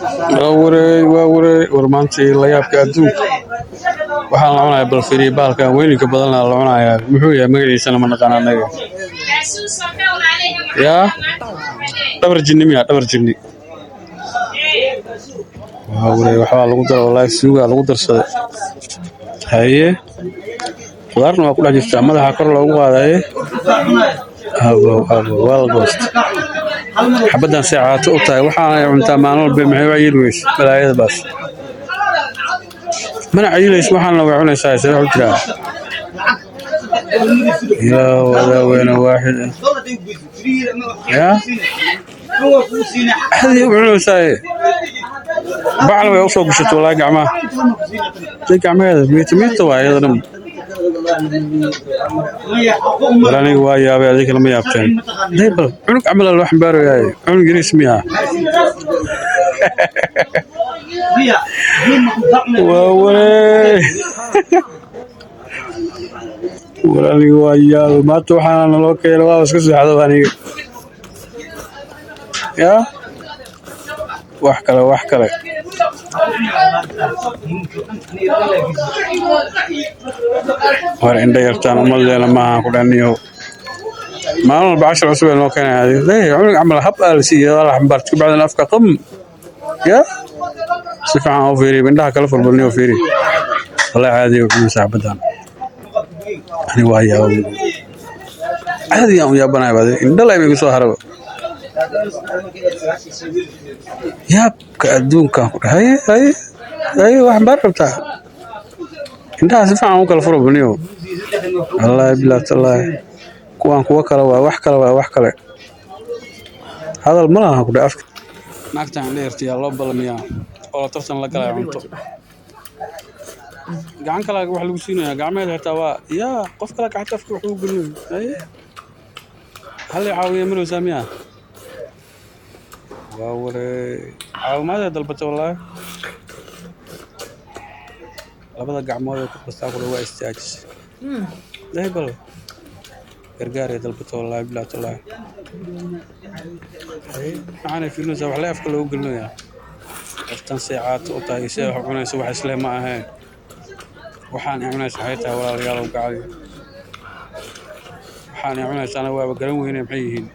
waa warmaantii la yaabka adduunka waxaan la cunayaa balfiriya baalkan weyninka badan la cunayaa muxuu yahay magaciisana ma naqaan anaga yaa dhabar jinni waxbaa lagu dara wallaahi suugaa lagu darsaday haye qudaarna waa ku dhex jirtaa madaxa kor loogu qaadaye waa la goosta xabaddan si caato u tahay waxaanay cuntaa maalin walba maxay waa yeli weyse balaayada baas mana cayilays waxaana way cunaysaa sida u jiraa yaa wadaaweena waaxid yaa hadii u cunaysaa bacna way u soo gashato wallaahi gacmaheeda miita waa iyadana aniga waa yaabay adiga lama yaabteen bal cunug camal loo xambaarayaa cunug yariis miyaa aniga waa yaabay maanta waxaana naloo keena waa iska seexdo aniga yaa wax kale war indha yartaan umadeena maaha ku dhaniyo maalin walba cashar cusub ee noo keenaya cunug camal hab aa la siiya la xambaarta ka bacdan afka qam ya si fiican u fiiriy indhaha kala furbalniyo fiiriy wallaahi caadi u cunaysaa xabaddan ani waa yaabay caadi aan u yaabanahay baad indha lay igu soo haraba yaabka adduunka haye wax baar rabtaa indhaha si fiican u kala furo baniyo wallaahi bilaa tallaahi kuwa kale waa wax kale hadal ma laha ku dhaaf naagtan dheertiya loo balamiyaa oo la tartan la galay cunto gacan kale wax lagu siinayaa gacmeed xitaa waa yaa qof kale gacanta afka wax ugu geliyo haye hal caawiye maroo saamiya caawimaada dalbata wallaahi labada gacmood ee ku qastaa kula waa istaajisay bal gargaar ee dalbata wallaahi bilaa tallaahi maxaanay fiirinaysaa wax le afka loogu gelinayaa qoftan see caato u tahay see wax cunaysa wax isle ma ahayn waxaan i cunaysa waxay tahay walaalayaal u gacay waxaan i cunaysaana waaba garan weyne maxay yihiin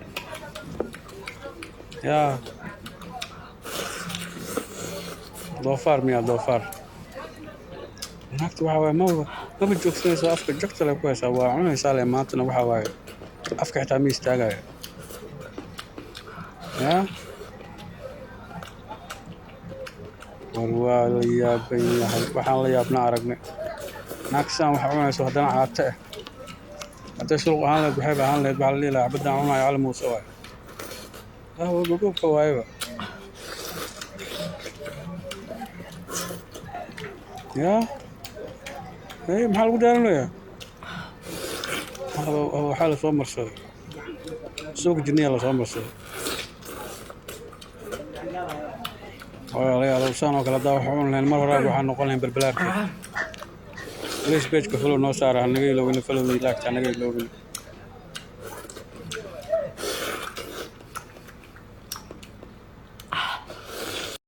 yaa doofaar miyaa doofaar naagta waxaa waaye maba joogsanayso afka jagta le ku haysaa waa cunaysaa le maantana waxaa waaye afka xitaa ma istaagaya yaa war waa la yaaban yahay waxaan la yaabnaa aragnay naagtasaan waxa cunayso haddana caate ah hadday suluq ahaan leed waxayba ahaan leed waxaa la dhihi lahaa xabaddan cunayo cali muuse waaye gogoobka waayeba yaa maxaa lagu daaranayaa waxaa la soo marsaday suuqa jinniya la soo marsaday walaalayaal saan oo kale haddaa wax cun lahayn mar horaaba waxaa noqon lahayn balbalaarka lees beejka fulo noo saara hanaga iloobin falowday laagta hanaga iloobin